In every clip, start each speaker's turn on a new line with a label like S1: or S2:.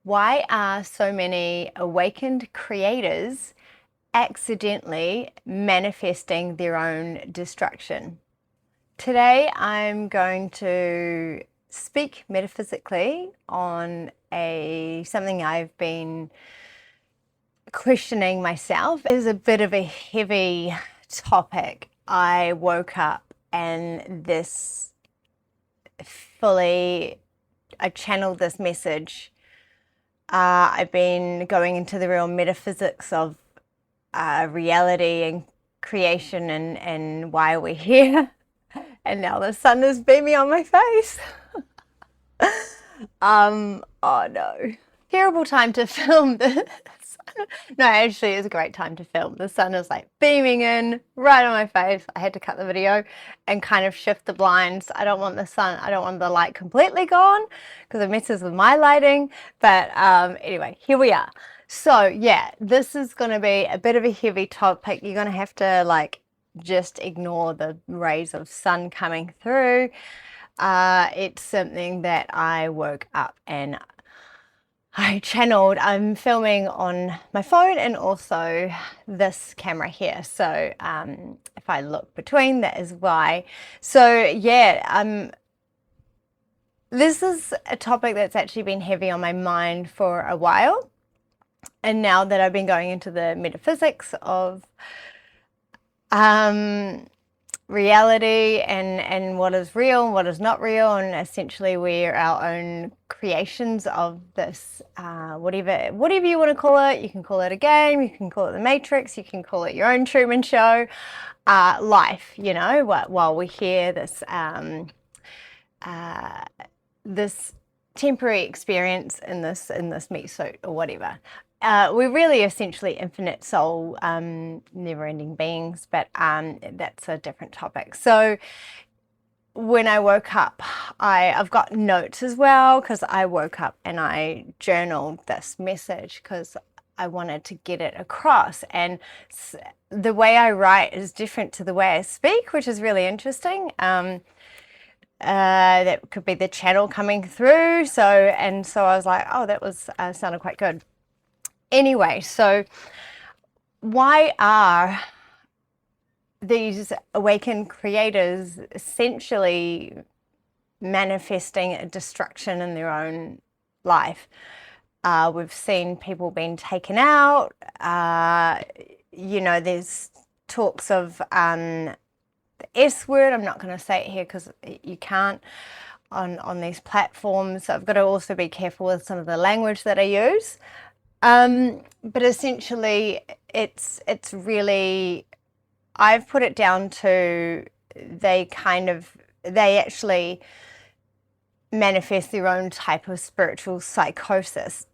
S1: Why are so many awakened creators accidentally manifesting their own destruction? Today I'm going to speak metaphysically on something I've been questioning myself. It is a bit of a heavy topic. I woke up and I channeled this message. I've been going into the real metaphysics of reality and creation and why we're here. And now the sun is beaming on my face. Oh no. Terrible time to film this. No, actually it's a great time to film. The sun is like beaming in right on my face. I had to cut the video and kind of shift the blinds. I don't want the light completely gone because it messes with my lighting. But anyway, here we are. So yeah, this is going to be a bit of a heavy topic. You're going to have to just ignore the rays of sun coming through. It's something that I woke up and I channeled. I'm filming on my phone and also this camera here. So if I look between, that is why. So yeah, this is a topic that's actually been heavy on my mind for a while. And now that I've been going into the metaphysics of reality and what is real and what is not real, and essentially we're our own creations of this whatever you want to call it. You can call it a game, you can call it the Matrix, you can call it your own Truman Show, life, while we're here, this temporary experience in this meat suit or whatever. We're really essentially infinite soul, never-ending beings, but that's a different topic. So when I woke up, I've got notes as well because I woke up and I journaled this message because I wanted to get it across. And the way I write is different to the way I speak, which is really interesting. That could be the channel coming through. So I was like, oh, that was sounded quite good. Anyway, so why are these awakened creators essentially manifesting a destruction in their own life? We've seen people being taken out. There's talks of the S word. I'm not going to say it here because you can't on these platforms. So I've got to also be careful with some of the language that I use. But essentially it's really, I've put it down to they actually manifest their own type of spiritual psychosis.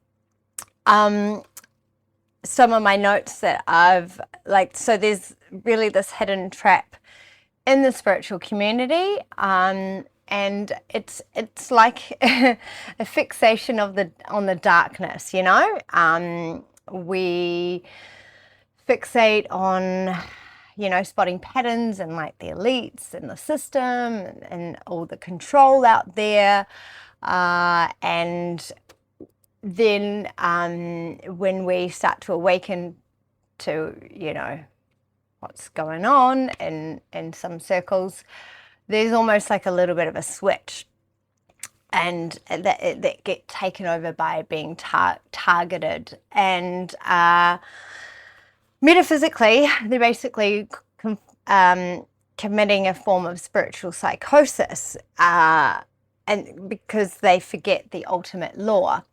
S1: Some of my notes that so there's really this hidden trap in the spiritual community, and it's like a fixation on the darkness, we fixate on spotting patterns and like the elites and the system and all the control out there, and then when we start to awaken to what's going on in some circles, there's almost like a little bit of a switch, and that get taken over by being targeted. And metaphysically, they're basically committing a form of spiritual psychosis, and because they forget the ultimate law: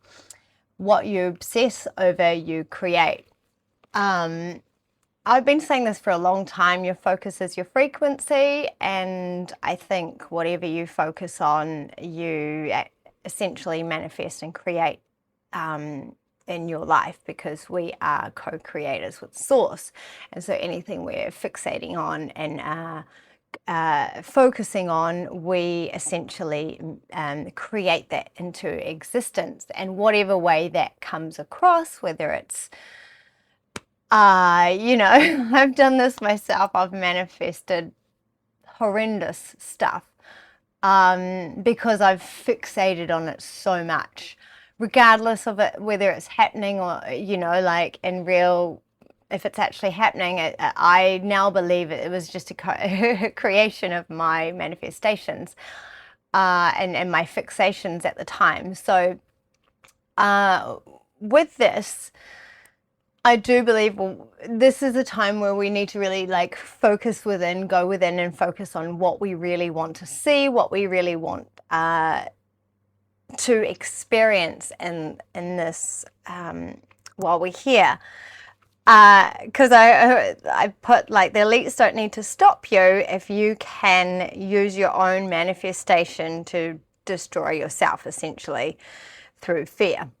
S1: what you obsess over, you create. I've been saying this for a long time. Your focus is your frequency, and I think whatever you focus on, you essentially manifest and create in your life, because we are co-creators with Source. And so anything we're fixating on and focusing on, we essentially create that into existence. And whatever way that comes across, whether it's I've done this myself. I've manifested horrendous stuff because I've fixated on it so much regardless of it, whether it's happening or, you know, like in real, if it's actually happening, I now believe it was just a creation of my manifestations and my fixations at the time. So with this, I do believe, well, this is a time where we need to really like focus within, go within and focus on what we really want to see, what we really want to experience in this while we're here. Because I put like the elites don't need to stop you if you can use your own manifestation to destroy yourself, essentially, through fear.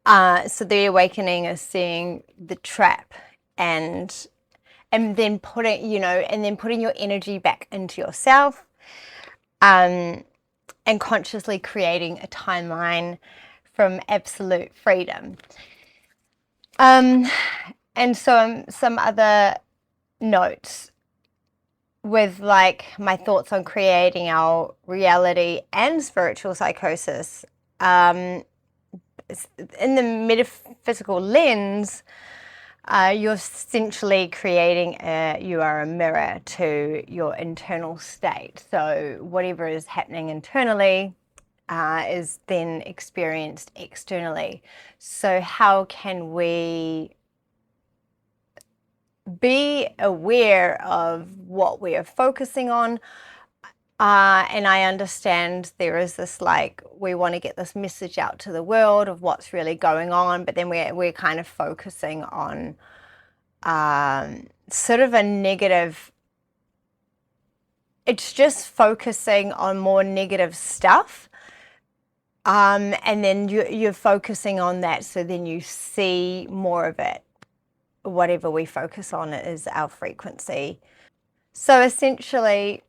S1: So the awakening is seeing the trap and then putting, you know, and then putting your energy back into yourself, and consciously creating a timeline from absolute freedom. And so some other notes with like my thoughts on creating our reality and spiritual psychosis. In the metaphysical lens, you're essentially creating you are a mirror to your internal state. So whatever is happening internally is then experienced externally. So how can we be aware of what we are focusing on? And I understand there is this like, we want to get this message out to the world of what's really going on, but then we're kind of focusing on sort of a negative, it's just focusing on more negative stuff. And then you're focusing on that, so then you see more of it. Whatever we focus on is our frequency. So essentially,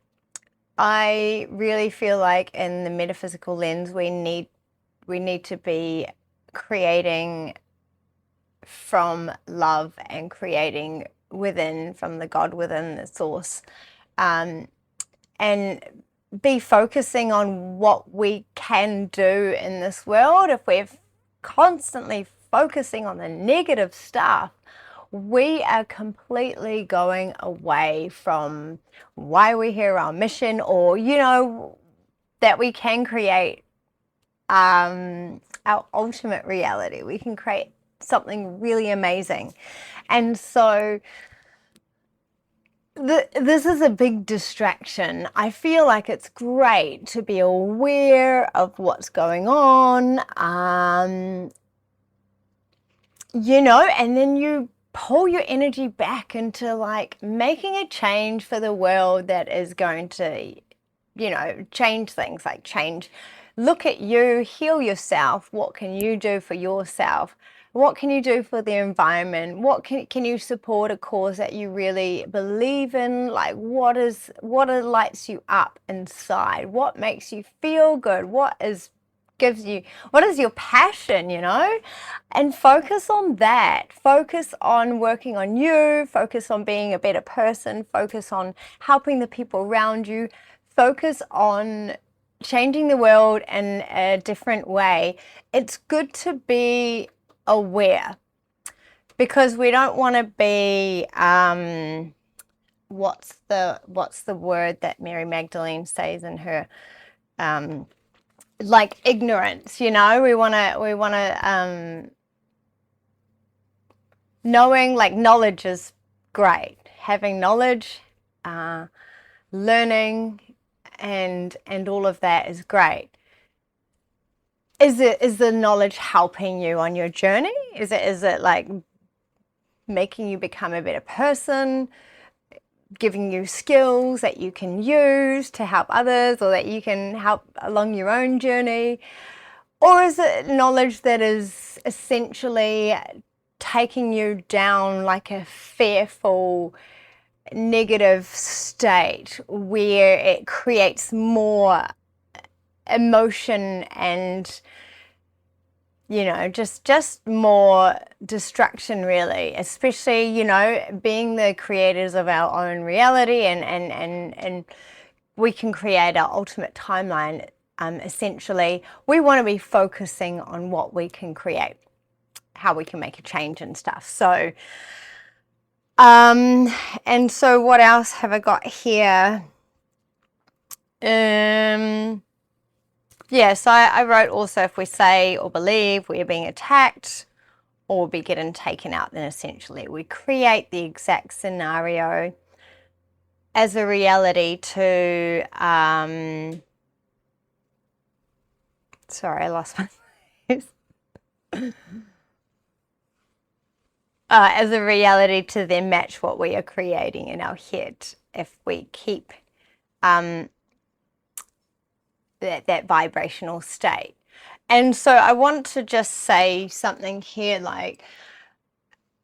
S1: I really feel like in the metaphysical lens, we need to be creating from love and creating within, from the God within, the source, and be focusing on what we can do in this world. If we're constantly focusing on the negative stuff, we are completely going away from why we're here, our mission, or, you know, that we can create our ultimate reality. We can create something really amazing. And so this is a big distraction. I feel like it's great to be aware of what's going on, you know, and then you pull your energy back into like making a change for the world that is going to, you know, change things, like change, look at you, heal yourself. What can you do for yourself? What can you do for the environment? What can you support a cause that you really believe in? Like what lights you up inside? What makes you feel good? What is your passion, you know? And focus on that. Focus on working on you, focus on being a better person, focus on helping the people around you, focus on changing the world in a different way. It's good to be aware, because we don't want to be what's the word that Mary Magdalene says in her like ignorance, you know? We want to knowing, like knowledge is great, having knowledge, learning and all of that is great. Is the knowledge helping you on your journey? Is it like making you become a better person, giving you skills that you can use to help others, or that you can help along your own journey? Or is it knowledge that is essentially taking you down like a fearful, negative state where it creates more emotion and, you know, just more destruction, really? Especially, you know, being the creators of our own reality, and we can create our ultimate timeline. essentially we want to be focusing on what we can create, how we can make a change and stuff. So and so what else have I got here? Yeah, so I wrote also, if we say or believe we are being attacked or be getting taken out, then essentially we create the exact scenario as a reality to, sorry, I lost my place. As a reality to then match what we are creating in our head if we keep that vibrational state. And so I want to just say something here, like,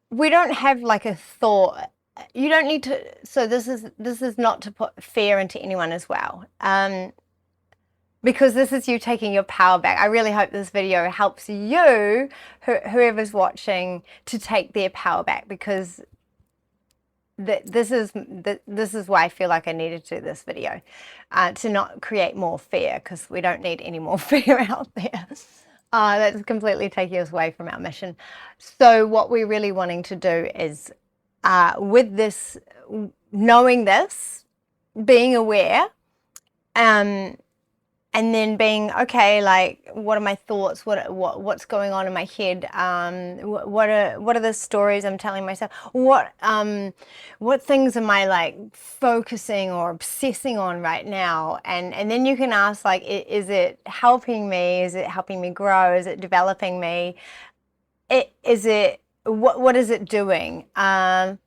S1: we don't have like a thought. You don't need to, so this is not to put fear into anyone as well. Because this is you taking your power back. I really hope this video helps you, whoever's watching, to take their power back, because this is why I feel like I needed to do this video, to not create more fear, because we don't need any more fear out there. That's completely taking us away from our mission. So what we're really wanting to do is, with this, knowing this, being aware, and then being, okay, like, what are my thoughts? What's going on in my head? What are the stories I'm telling myself? What things am I like focusing or obsessing on right now? And then you can ask, like, is it helping me? Is it helping me grow? Is it developing me? What is it doing? And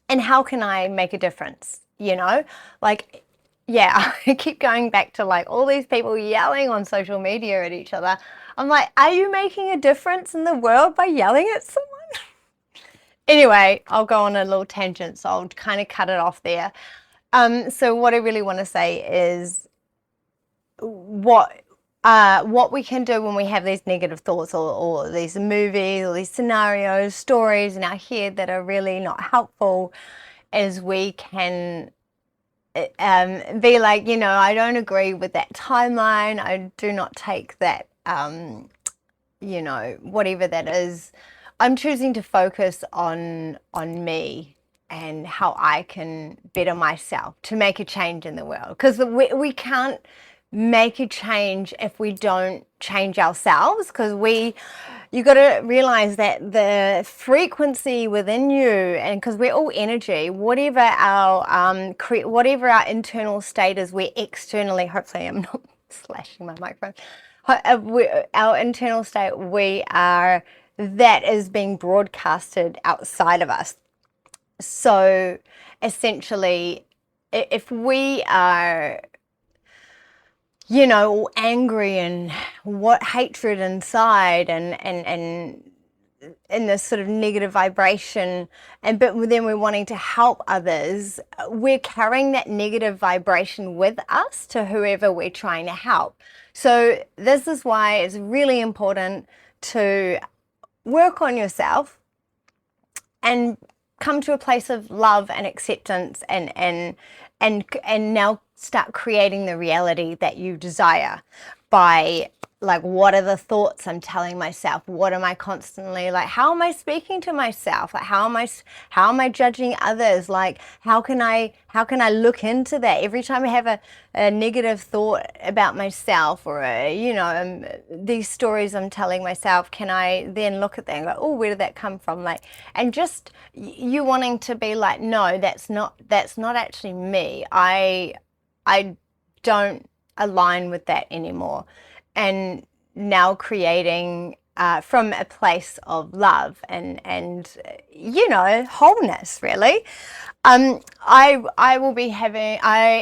S1: how can I make a difference? You know, like, yeah, I keep going back to like all these people yelling on social media at each other. I'm like, are you making a difference in the world by yelling at someone? Anyway, I'll go on a little tangent, so I'll kind of cut it off there. So what I really want to say is what we can do when we have these negative thoughts, or these movies or these scenarios, stories in our head that are really not helpful, is we can be like, you know, I don't agree with that timeline. I do not take that, you know, whatever that is. I'm choosing to focus on me and how I can better myself to make a change in the world. Because we can't make a change if we don't change ourselves, because you got to realize that the frequency within you, and because we're all energy, whatever our internal state is, we're externally, hopefully I'm not slashing my microphone, our internal state, that is being broadcasted outside of us. So essentially, if we are, you know, angry and what hatred inside, and in this sort of negative vibration, but then we're wanting to help others, we're carrying that negative vibration with us to whoever we're trying to help. So this is why it's really important to work on yourself and come to a place of love and acceptance, and now start creating the reality that you desire by, like, what are the thoughts I'm telling myself? What am I constantly, like, how am I speaking to myself? Like, how am I judging others? Like, how can I look into that every time I have a negative thought about myself, or you know, these stories I'm telling myself? Can I then look at that and go, oh, where did that come from? Like, and just you wanting to be like, no, that's not actually me. I don't align with that anymore. And now creating from a place of love and you know, wholeness, really. I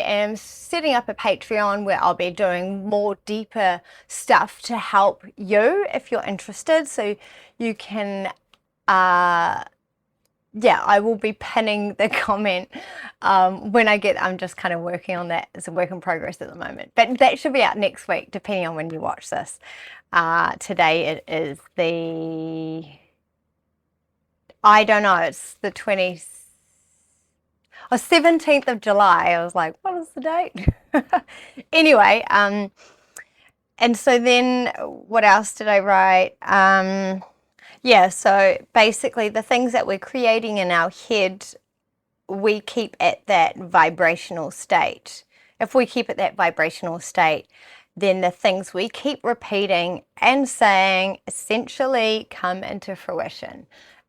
S1: am setting up a Patreon where I'll be doing more deeper stuff to help you if you're interested. So you can yeah, I will be pinning the comment when I'm just kind of working on that. It's a work in progress at the moment, but that should be out next week, depending on when you watch this. Today it is I don't know, it's the 17th of July. I was like, what is the date? Anyway, And so then what else did I write? Yeah, so basically the things that we're creating in our head, we keep at that vibrational state. If we keep at that vibrational state, then the things we keep repeating and saying essentially come into fruition.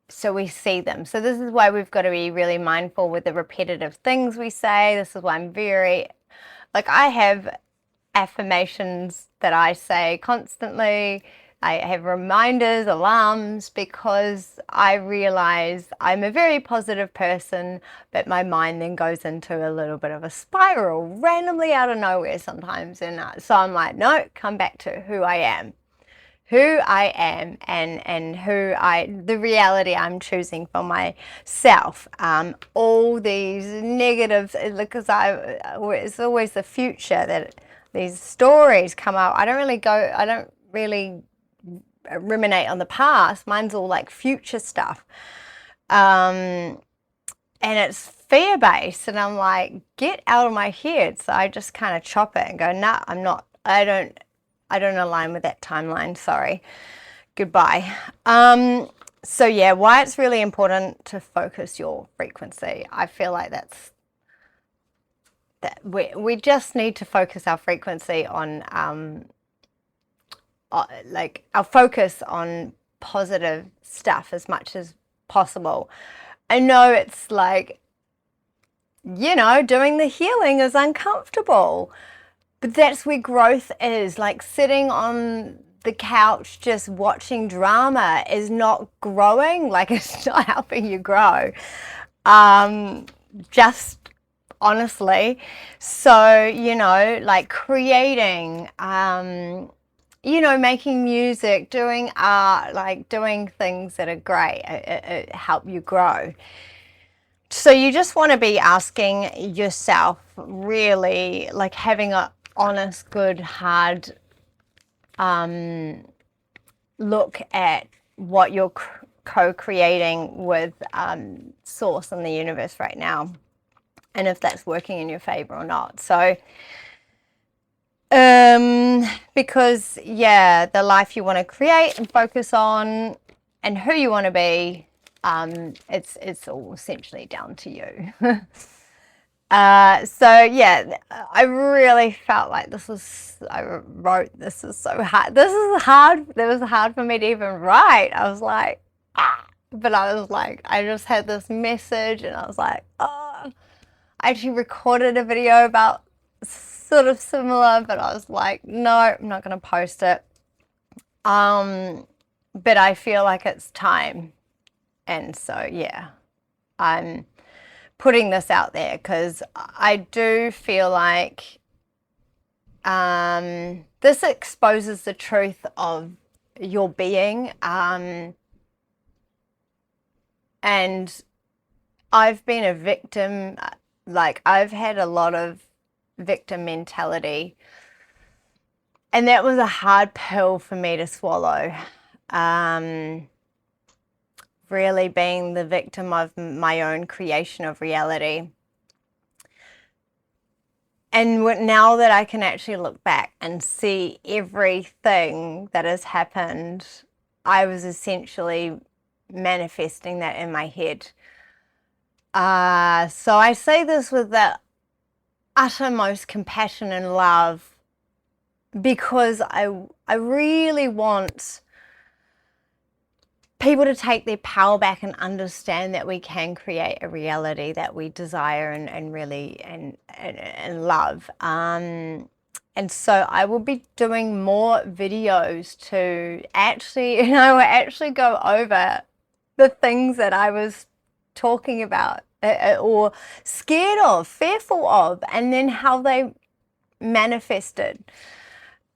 S1: So we see them. So this is why we've got to be really mindful with the repetitive things we say. This is why I'm very, like, I have affirmations that I say constantly. I have reminders, alarms, because I realize I'm a very positive person, but my mind then goes into a little bit of a spiral randomly out of nowhere sometimes. And so I'm like, no, come back to who I am. Who I am and the reality I'm choosing for myself. All these negatives, because it's always the future that these stories come up. I don't really ruminate on the past. Mine's all like future stuff. And it's fear-based, and I'm like, get out of my head. So I just kind of chop it and go, nah, I don't align with that timeline, sorry, goodbye. So yeah, why it's really important to focus your frequency. I feel like we just need to focus our frequency on, like our focus on positive stuff as much as possible. I know it's like, doing the healing is uncomfortable. But that's where growth is. Like sitting on the couch just watching drama is not growing. Like it's not helping you grow. Just honestly. So, like creating, making music, doing art, like doing things that are great, it help you grow. So you just want to be asking yourself, really, like having a honest, good, hard look at what you're co-creating with source and the universe right now, and if that's working in your favor or not. So because the life you want to create and focus on and who you want to be, it's all essentially down to you. So yeah, I really felt like this is so hard. This is hard. It was hard for me to even write. I was like, but I was like, I just had this message and I was like, I actually recorded a video about sort of similar, but I was like, no, I'm not going to post it. But I feel like it's time. And so, yeah, I'm putting this out there because I do feel like this exposes the truth of your being. And I've been a victim, like I've had a lot of victim mentality. And that was a hard pill for me to swallow. Really being the victim of my own creation of reality. And now that I can actually look back and see everything that has happened, I was essentially manifesting that in my head. So I say this with the uttermost compassion and love, because I really want people to take their power back and understand that we can create a reality that we desire and really and love. And so I will be doing more videos to actually go over the things that I was talking about or scared of, fearful of, and then how they manifested.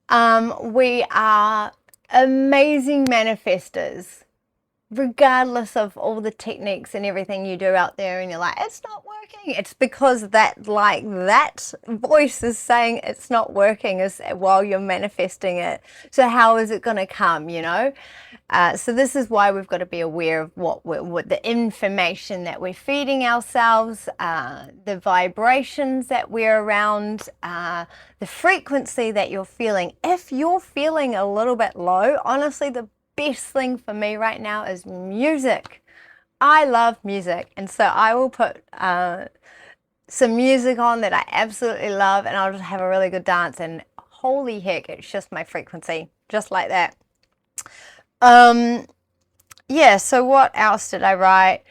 S1: We are amazing manifestors, regardless of all the techniques and everything you do out there, and you're like, it's not working. It's because that voice is saying it's not working while you're manifesting it. So how is it going to come, So this is why we've got to be aware of what the information that we're feeding ourselves, the vibrations that we're around, the frequency that you're feeling. If you're feeling a little bit low, honestly, the best thing for me right now is music. I love music, and so I will put some music on that I absolutely love, and I'll just have a really good dance, and holy heck, it shifts my frequency just like that. Yeah, so what else did I write?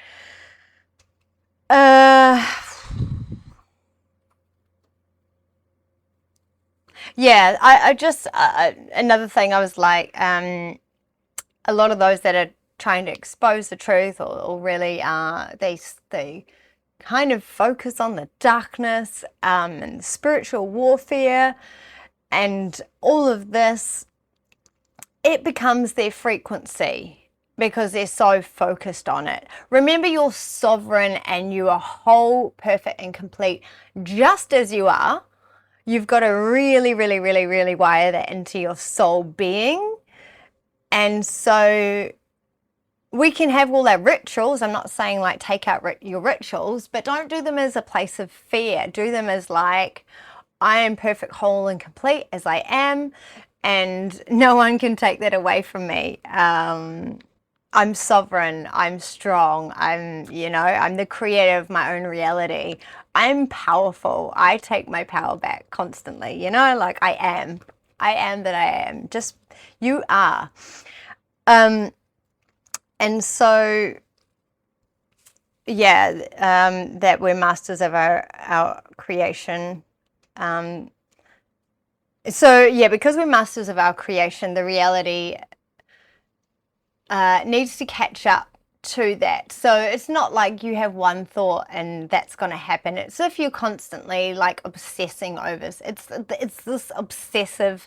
S1: Yeah, I just, another thing I was like, a lot of those that are trying to expose the truth or really, they kind of focus on the darkness, and spiritual warfare and all of this, it becomes their frequency because they're so focused on it. Remember, you're sovereign and you are whole, perfect, and complete just as you are. You've got to really, really, really, really wire that into your soul being. And so we can have all our rituals. I'm not saying like take out your rituals, but don't do them as a place of fear. Do them as like, I am perfect, whole, and complete as I am, and no one can take that away from me. I'm sovereign, I'm strong, I'm the creator of my own reality. I'm powerful. I take my power back constantly, like I am that I am. Just, you are. And so, yeah, that we're masters of our creation. So yeah, because we're masters of our creation, the reality needs to catch up to that. So it's not like you have one thought and that's going to happen. It's if you're constantly like obsessing over, it's this obsessive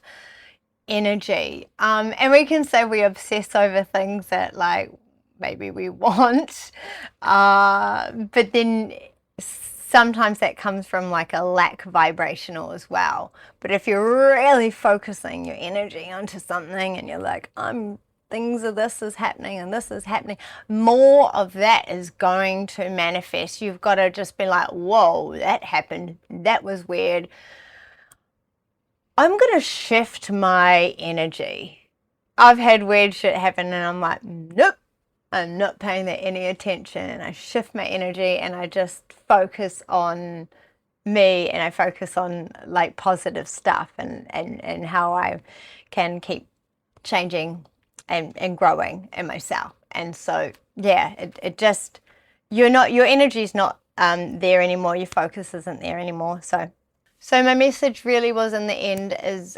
S1: energy. And we can say we obsess over things that like maybe we want, but then sometimes that comes from like a lack vibrational as well. But if you're really focusing your energy onto something and you're like, things of this is happening and this is happening, more of that is going to manifest. You've got to just be like, whoa, that happened. That was weird. I'm going to shift my energy. I've had weird shit happen and I'm like, nope. I'm not paying that any attention, and I shift my energy and I just focus on me, and I focus on like positive stuff and how I can keep changing and growing in myself. And so yeah, it just, your energy's not there anymore, your focus isn't there anymore. So my message really was, in the end, is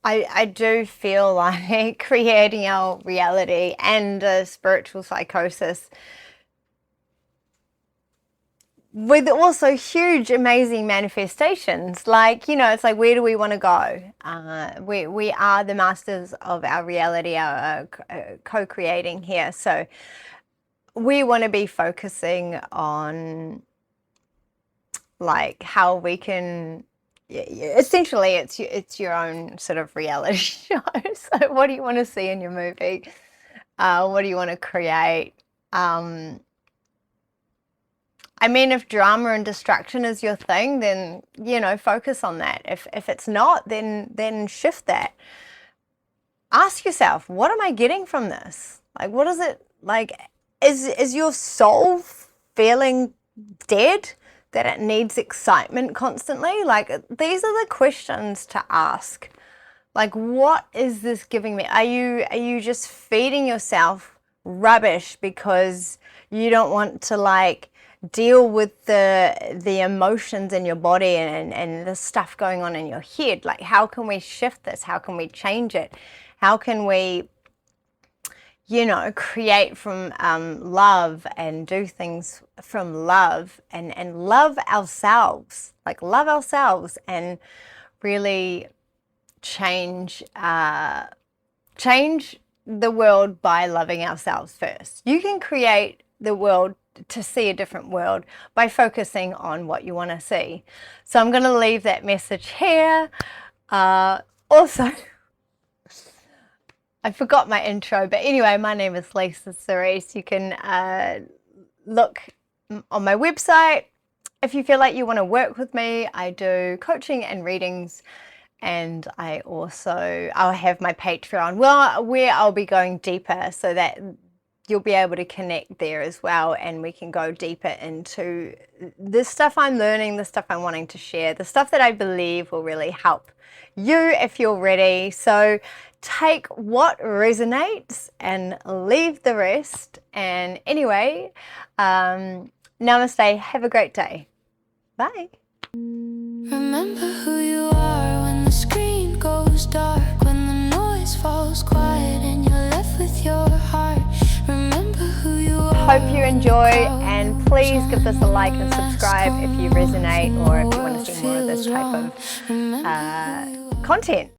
S1: I do feel like creating our reality and a spiritual psychosis with also huge, amazing manifestations. Like, it's like, where do we want to go? We are the masters of our reality, our co-creating here. So we want to be focusing on like how we can, essentially it's your own sort of reality show. So what do you want to see in your movie? What do you want to create? I mean, if drama and distraction is your thing, then focus on that. If it's not, then shift that. Ask yourself, what am I getting from this? Like, what is it like? Is your soul feeling dead, that it needs excitement constantly? Like, these are the questions to ask. Like, what is this giving me? Are you just feeding yourself rubbish because you don't want to like deal with the emotions in your body and the stuff going on in your head? Like, how can we shift this? How can we change it? How can we create from love and do things from love and love ourselves, like love ourselves, and really change the world by loving ourselves first. You can create the world to see a different world by focusing on what you want to see. So I'm going to leave that message here. Also, I forgot my intro, but anyway, my name is Lisa Cerise. You can look on my website. If you feel like you want to work with me, I do coaching and readings, and I'll have my Patreon, where I'll be going deeper so that you'll be able to connect there as well, and we can go deeper into the stuff I'm learning, the stuff I'm wanting to share, the stuff that I believe will really help you if you're ready. So take what resonates and leave the rest. And anyway, namaste. Have a great day. Bye.
S2: Remember who you are when the screen goes dark, when the noise falls quiet and you're left with your heart. Remember who you are.
S1: Hope you enjoy, and please give this a like and subscribe if you resonate, or if you want to see more of this type of content.